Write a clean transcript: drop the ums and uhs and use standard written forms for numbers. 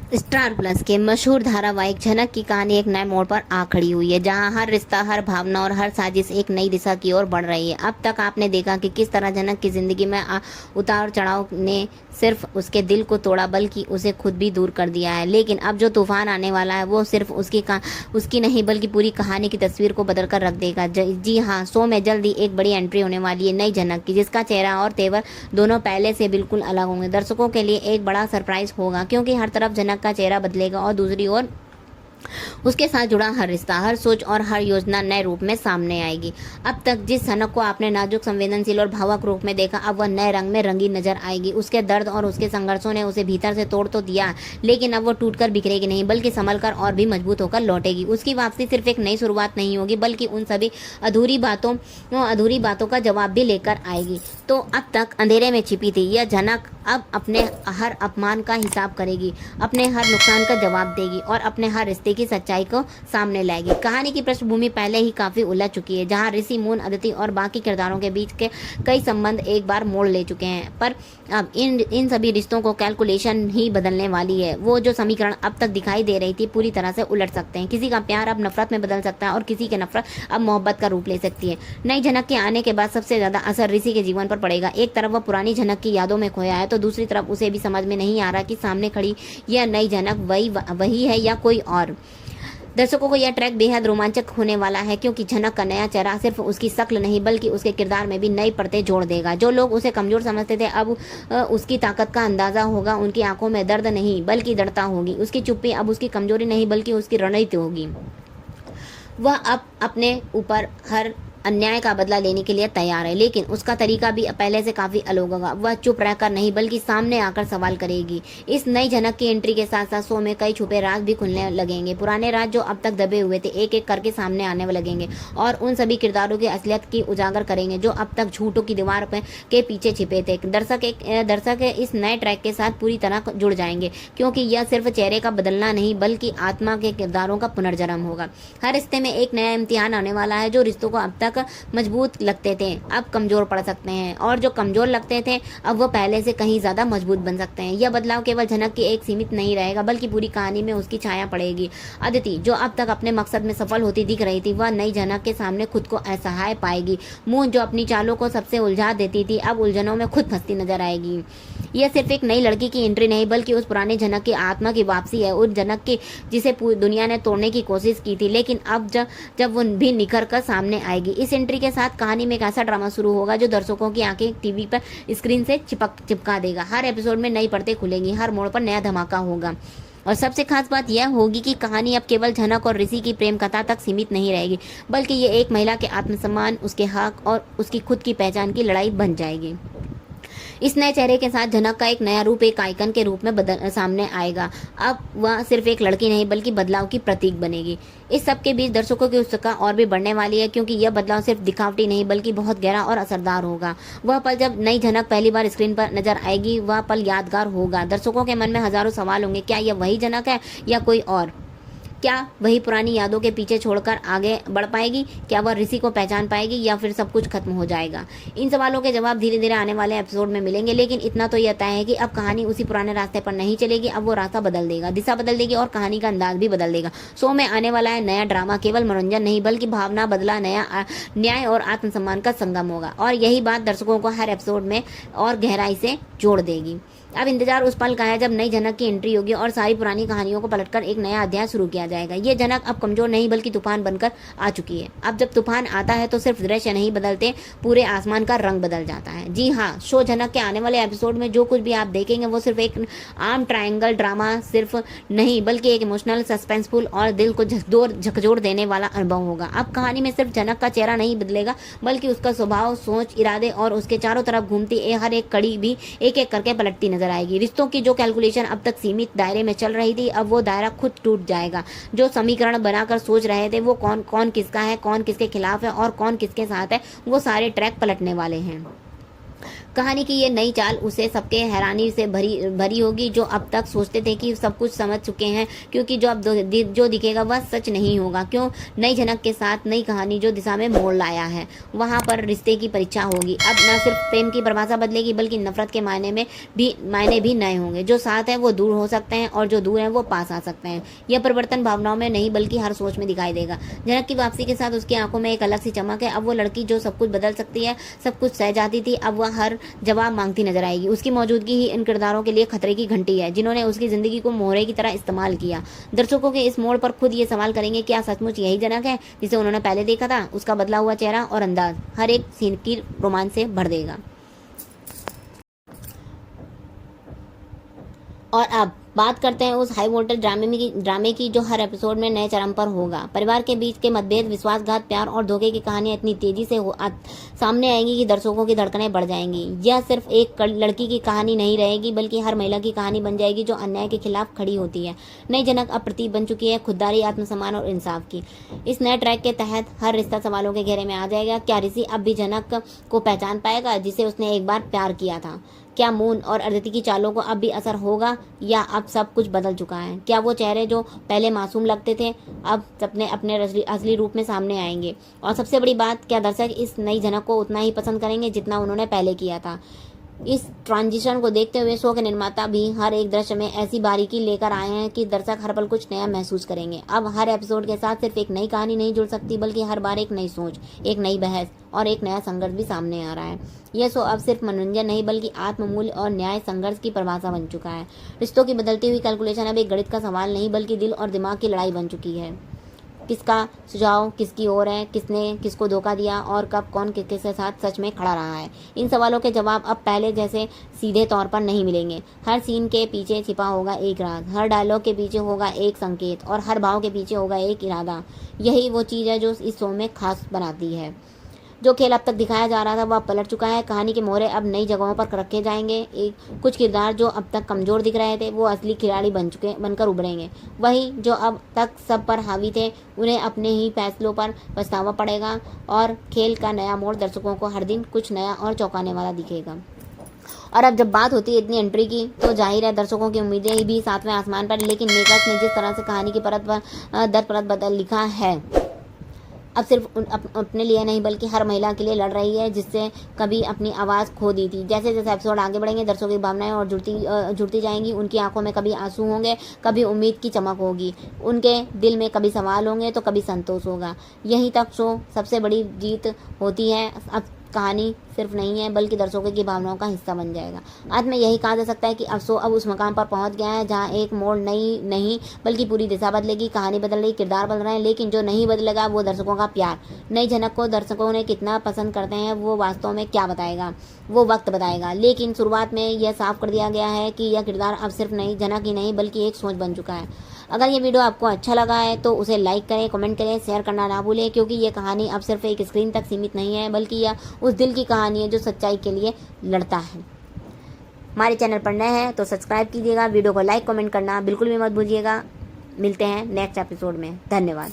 Star plus के मशहूर धारावाहिक झनक की कहानी एक नए मोड़ पर आ खड़ी हुई है, जहां हर रिश्ता, हर भावना और हर साजिश एक नई दिशा की ओर बढ़ रही है। अब तक आपने देखा कि किस तरह झनक की जिंदगी में उतार चढ़ाव ने सिर्फ उसके दिल को तोड़ा, बल्कि उसे खुद भी दूर कर दिया है। लेकिन अब जो तूफान आने वाला है वो सिर्फ उसकी नहीं बल्कि पूरी कहानी की तस्वीर को बदल कर रख देगा। जी हाँ, शो में जल्दी एक बड़ी एंट्री होने वाली है नई झनक की, जिसका चेहरा और तेवर दोनों पहले से बिल्कुल अलग होंगे। दर्शकों के लिए एक बड़ा सरप्राइज होगा, क्योंकि हर तरफ झनक का चेहरा बदलेगा और दूसरी ओर उसके साथ जुड़ा हर रिश्ता, हर सोच और हर योजना नए रूप में सामने आएगी। अब तक जिस झनक को आपने नाजुक, संवेदनशील और भावुक रूप में देखा, अब वह नए रंग में रंगी नजर आएगी। उसके दर्द और उसके संघर्षों ने उसे भीतर से तोड़ तो दिया, लेकिन अब वो टूटकर बिखरेगी नहीं, बल्कि संभल कर और भी मजबूत होकर लौटेगी। उसकी वापसी सिर्फ एक नई शुरुआत नहीं होगी, बल्कि उन सभी अधूरी बातों का जवाब भी लेकर आएगी। तो अब तक अंधेरे में छिपी थी यह झनक अब अपने हर अपमान का हिसाब करेगी, अपने हर नुकसान का जवाब देगी और अपने हर रिश्ते की सच्चाई को सामने लाएगी। कहानी की पृष्ठभूमि पहले ही काफी उलझ चुकी है, जहां ऋषि, मून, अदिति और बाकी किरदारों के बीच के कई संबंध एक बार मोड़ ले चुके हैं। पर अब इन सभी रिश्तों को कैलकुलेशन ही बदलने वाली है। वो जो समीकरण अब तक दिखाई दे रही थी पूरी तरह से उलट सकते हैं। किसी का प्यार अब नफरत में बदल सकता है और किसी की नफरत अब मोहब्बत का रूप ले सकती है। नई झनक के आने के बाद सबसे ज्यादा असर ऋषि के जीवन पर पड़ेगा। एक तरफ वह पुरानी झनक की यादों में खोया है, तो दूसरी तरफ उसे भी समझ में नहीं आ रहा कि सामने खड़ी यह नई झनक वही है या कोई और। दर्शकों को यह ट्रैक बेहद रोमांचक होने वाला है, क्योंकि झनक का नया चेहरा सिर्फ उसकी शक्ल नहीं बल्कि उसके किरदार में भी नई परतें जोड़ देगा। जो लोग उसे कमजोर समझते थे अब उसकी ताकत का अंदाजा होगा। उनकी आंखों में दर्द नहीं बल्कि दृढ़ता होगी। उसकी चुप्पी अब उसकी कमजोरी नहीं बल्कि उसकी रणनीति होगी। वह अब अपने ऊपर हर अन्याय का बदला लेने के लिए तैयार है, लेकिन उसका तरीका भी पहले से काफी अलग होगा। वह चुप रहकर नहीं बल्कि सामने आकर सवाल करेगी। इस नई झनक की एंट्री के साथ साथ शो में कई छुपे राज भी खुलने लगेंगे। पुराने राज जो अब तक दबे हुए थे एक एक करके सामने आने लगेंगे और उन सभी किरदारों की असलियत की उजागर करेंगे जो अब तक झूठों की दीवार के पीछे छिपे थे। दर्शक इस नए ट्रैक के साथ पूरी तरह जुड़ जाएंगे, क्योंकि यह सिर्फ चेहरे का बदलना नहीं बल्कि आत्मा के किरदारों का पुनर्जन्म होगा। हर रिश्ते में एक नया इम्तिहान आने वाला है। जो रिश्तों को अब तक मजबूत लगते थे अब कमजोर पड़ सकते हैं, और जो कमजोर लगते थे अब वो पहले से कहीं ज्यादा मजबूत बन सकते हैं। यह बदलाव केवल झनक की एक सीमित नहीं रहेगा, बल्कि पूरी कहानी में उसकी छाया पड़ेगी। अदिति, जो अब तक अपने मकसद में सफल होती दिख रही थी, वह नई झनक के सामने खुद को असहाय पाएगी। मून, जो अपनी चालों को सबसे उलझा देती थी, अब उलझनों में खुद फंसती नजर आएगी। यह सिर्फ एक नई लड़की की एंट्री नहीं बल्कि उस पुरानी झनक की आत्मा की वापसी है, उस झनक की जिसे पूरी दुनिया ने तोड़ने की कोशिश की थी, लेकिन अब जब वो भी निखर कर सामने आएगी। इस एंट्री के साथ कहानी में एक ऐसा ड्रामा शुरू होगा जो दर्शकों की आंखें टीवी पर स्क्रीन से चिपका देगा। हर एपिसोड में नई परतें खुलेंगी, हर मोड़ पर नया धमाका होगा। और सबसे खास बात यह होगी कि कहानी अब केवल झनक और ऋषि की प्रेम कथा तक सीमित नहीं रहेगी, बल्कि ये एक महिला के आत्मसम्मान, उसके हक और उसकी खुद की पहचान की लड़ाई बन जाएगी। इस नए चेहरे के साथ झनक का एक नया रूप एक आइकन के रूप में सामने आएगा। अब वह सिर्फ एक लड़की नहीं बल्कि बदलाव की प्रतीक बनेगी। इस सब के बीच दर्शकों की उत्सुकता और भी बढ़ने वाली है, क्योंकि यह बदलाव सिर्फ दिखावटी नहीं बल्कि बहुत गहरा और असरदार होगा। वह पल जब नई झनक पहली बार स्क्रीन पर नजर आएगी, वह पल यादगार होगा। दर्शकों के मन में हजारों सवाल होंगे, क्या यह वही झनक है या कोई और? क्या वही पुरानी यादों के पीछे छोड़कर आगे बढ़ पाएगी? क्या वह ऋषि को पहचान पाएगी या फिर सब कुछ खत्म हो जाएगा? इन सवालों के जवाब धीरे धीरे आने वाले एपिसोड में मिलेंगे, लेकिन इतना तो यह तय है कि अब कहानी उसी पुराने रास्ते पर नहीं चलेगी। अब वो रास्ता बदल देगा, दिशा बदल देगी और कहानी का अंदाज भी बदल देगा। शो में आने वाला है नया ड्रामा, केवल मनोरंजन नहीं बल्कि भावना बदला, नया न्याय और आत्मसम्मान का संगम होगा। और यही बात दर्शकों को हर एपिसोड में और गहराई से जोड़ देगी। अब इंतजार उस पल का है जब नई झनक की एंट्री होगी और सारी पुरानी कहानियों को पलटकर एक नया अध्याय शुरू किया जाएगा। ये झनक अब कमजोर नहीं बल्कि तूफान बनकर आ चुकी है। अब जब तूफान आता है तो सिर्फ दृश्य नहीं बदलते, पूरे आसमान का रंग बदल जाता है। जी हाँ, शो झनक के आने वाले एपिसोड में जो कुछ भी आप देखेंगे वो सिर्फ एक आम ट्रायंगल ड्रामा सिर्फ नहीं बल्कि एक इमोशनल, सस्पेंसफुल और दिल को झकझोर देने वाला अनुभव होगा। अब कहानी में सिर्फ झनक का चेहरा नहीं बदलेगा, बल्कि उसका स्वभाव, सोच, इरादे और उसके चारों तरफ घूमती हर एक कड़ी भी एक एक करके पलटती नजर आएगी। रिश्तों की जो कैलकुलेशन अब तक सीमित दायरे में चल रही थी, अब वो दायरा खुद टूट जाएगा। जो समीकरण बनाकर सोच रहे थे वो कौन किसका है, कौन किसके खिलाफ है और कौन किसके साथ है, वो सारे ट्रैक पलटने वाले हैं। कहानी की ये नई चाल उसे सबके हैरानी से भरी भरी होगी, जो अब तक सोचते थे कि सब कुछ समझ चुके हैं, क्योंकि जो अब जो दिखेगा वह सच नहीं होगा। क्यों? नई झनक के साथ नई कहानी जो दिशा में मोड़ लाया है, वहाँ पर रिश्ते की परीक्षा होगी। अब न सिर्फ प्रेम की परिभाषा बदलेगी, बल्कि नफरत के मायने भी नए होंगे। जो साथ है वो दूर हो सकते हैं, और जो दूर है वो पास आ सकते हैं। यह परिवर्तन भावनाओं में नहीं बल्कि हर सोच में दिखाई देगा। झनक की वापसी के साथ उसकी आंखों में एक अलग सी चमक है। अब वो लड़की जो सब कुछ बदल सकती है, सब कुछ सह जाती थी, अब वह हर जवाब मांगती नजर आएगी। उसकी मौजूदगी ही इन किरदारों के लिए खतरे की घंटी है, जिन्होंने उसकी जिंदगी को मोहरे की तरह इस्तेमाल किया। दर्शकों के इस मोड़ पर खुद ये सवाल करेंगे, क्या सचमुच यही जनक है जिसे उन्होंने पहले देखा था? उसका बदला हुआ चेहरा और अंदाज हर एक सीन की रोमांच से भर देगा। और अब बात करते हैं उस हाई वोल्टेज ड्रामे की जो हर एपिसोड में नए चरम पर होगा। परिवार के बीच के मतभेद, विश्वासघात, प्यार और धोखे की कहानियां इतनी तेजी से सामने आएंगी कि दर्शकों की धड़कनें बढ़ जाएंगी। यह सिर्फ एक लड़की की कहानी नहीं रहेगी, बल्कि हर महिला की कहानी बन जाएगी जो अन्याय के खिलाफ खड़ी होती है। नई झनक अब प्रतीक बन चुकी है खुददारी, आत्मसम्मान और इंसाफ की। इस नए ट्रैक के तहत हर रिश्ता सवालों के घेरे में आ जाएगा। क्या ऋषि अब भी झनक को पहचान पाएगा जिसे उसने एक बार प्यार किया था? क्या मून और अदिति की चालों को अब भी असर होगा, या अब सब कुछ बदल चुका है? क्या वो चेहरे जो पहले मासूम लगते थे अब अपने अपने असली रूप में सामने आएंगे? और सबसे बड़ी बात, क्या दर्शक इस नई झनक को उतना ही पसंद करेंगे जितना उन्होंने पहले किया था? इस ट्रांजिशन को देखते हुए शो के निर्माता भी हर एक दृश्य में ऐसी बारीकी लेकर आए हैं कि दर्शक हर पल कुछ नया महसूस करेंगे। अब हर एपिसोड के साथ सिर्फ एक नई कहानी नहीं जुड़ सकती, बल्कि हर बार एक नई सोच, एक नई बहस और एक नया संघर्ष भी सामने आ रहा है। यह शो अब सिर्फ मनोरंजन नहीं, बल्कि आत्ममूल्य और न्याय संघर्ष की परिभाषा बन चुका है। रिश्तों की बदलती हुई कैलकुलेशन अब एक गणित का सवाल नहीं, बल्कि दिल और दिमाग की लड़ाई बन चुकी है। किसका सुझाव किसकी ओर है, किसने किसको धोखा दिया, और कब कौन किसके साथ सच में खड़ा रहा है? इन सवालों के जवाब अब पहले जैसे सीधे तौर पर नहीं मिलेंगे। हर सीन के पीछे छिपा होगा एक राज, हर डायलॉग के पीछे होगा एक संकेत, और हर भाव के पीछे होगा एक इरादा। यही वो चीज़ है जो इस शो में खास बनाती है। जो खेल अब तक दिखाया जा रहा था वह पलट चुका है। कहानी के मोहरे अब नई जगहों पर रखे जाएंगे। कुछ किरदार जो अब तक कमजोर दिख रहे थे वो असली खिलाड़ी बनकर उभरेंगे। वही जो अब तक सब पर हावी थे उन्हें अपने ही फैसलों पर पछतावा पड़ेगा, और खेल का नया मोड़ दर्शकों को हर दिन कुछ नया और चौंकाने वाला दिखेगा। और अब जब बात होती है इतनी एंट्री की, तो जाहिर है दर्शकों की उम्मीदें भी सातवें आसमान पर। लेकिन मेकर्स ने जिस तरह से कहानी की परत पर दर परत बदल लिखा है, अब सिर्फ अपने लिए नहीं बल्कि हर महिला के लिए लड़ रही है जिससे कभी अपनी आवाज़ खो दी थी। जैसे जैसे एपिसोड आगे बढ़ेंगे, दर्शकों की भावनाएं और जुड़ती जाएंगी। उनकी आंखों में कभी आंसू होंगे, कभी उम्मीद की चमक होगी। उनके दिल में कभी सवाल होंगे तो कभी संतोष होगा। यहीं तक शो सबसे बड़ी जीत होती है। अब कहानी सिर्फ नहीं है, बल्कि दर्शकों की भावनाओं का हिस्सा बन जाएगा। आज में यही कहा जा सकता है कि अफसो अब उस मकाम पर पहुंच गया है जहां एक मोड़ नहीं बल्कि पूरी दिशा बदलेगी। कहानी बदल रही, किरदार बदल रहे हैं, लेकिन जो नहीं बदलेगा वो दर्शकों का प्यार। नई झनक को दर्शकों ने कितना पसंद करते हैं वो वास्तव में क्या बताएगा, वो वक्त बताएगा। लेकिन शुरुआत में यह साफ कर दिया गया है कि यह किरदार अब सिर्फ नई झनक ही नहीं बल्कि एक सोच बन चुका है। अगर ये वीडियो आपको अच्छा लगा है तो उसे लाइक करें, कमेंट करें, शेयर करना ना भूलें, क्योंकि ये कहानी अब सिर्फ एक स्क्रीन तक सीमित नहीं है, बल्कि यह उस दिल की कहानी है जो सच्चाई के लिए लड़ता है। हमारे चैनल पर नए हैं तो सब्सक्राइब कीजिएगा, वीडियो को लाइक कमेंट करना बिल्कुल भी मत भूलिएगा। मिलते हैं नेक्स्ट एपिसोड में। धन्यवाद।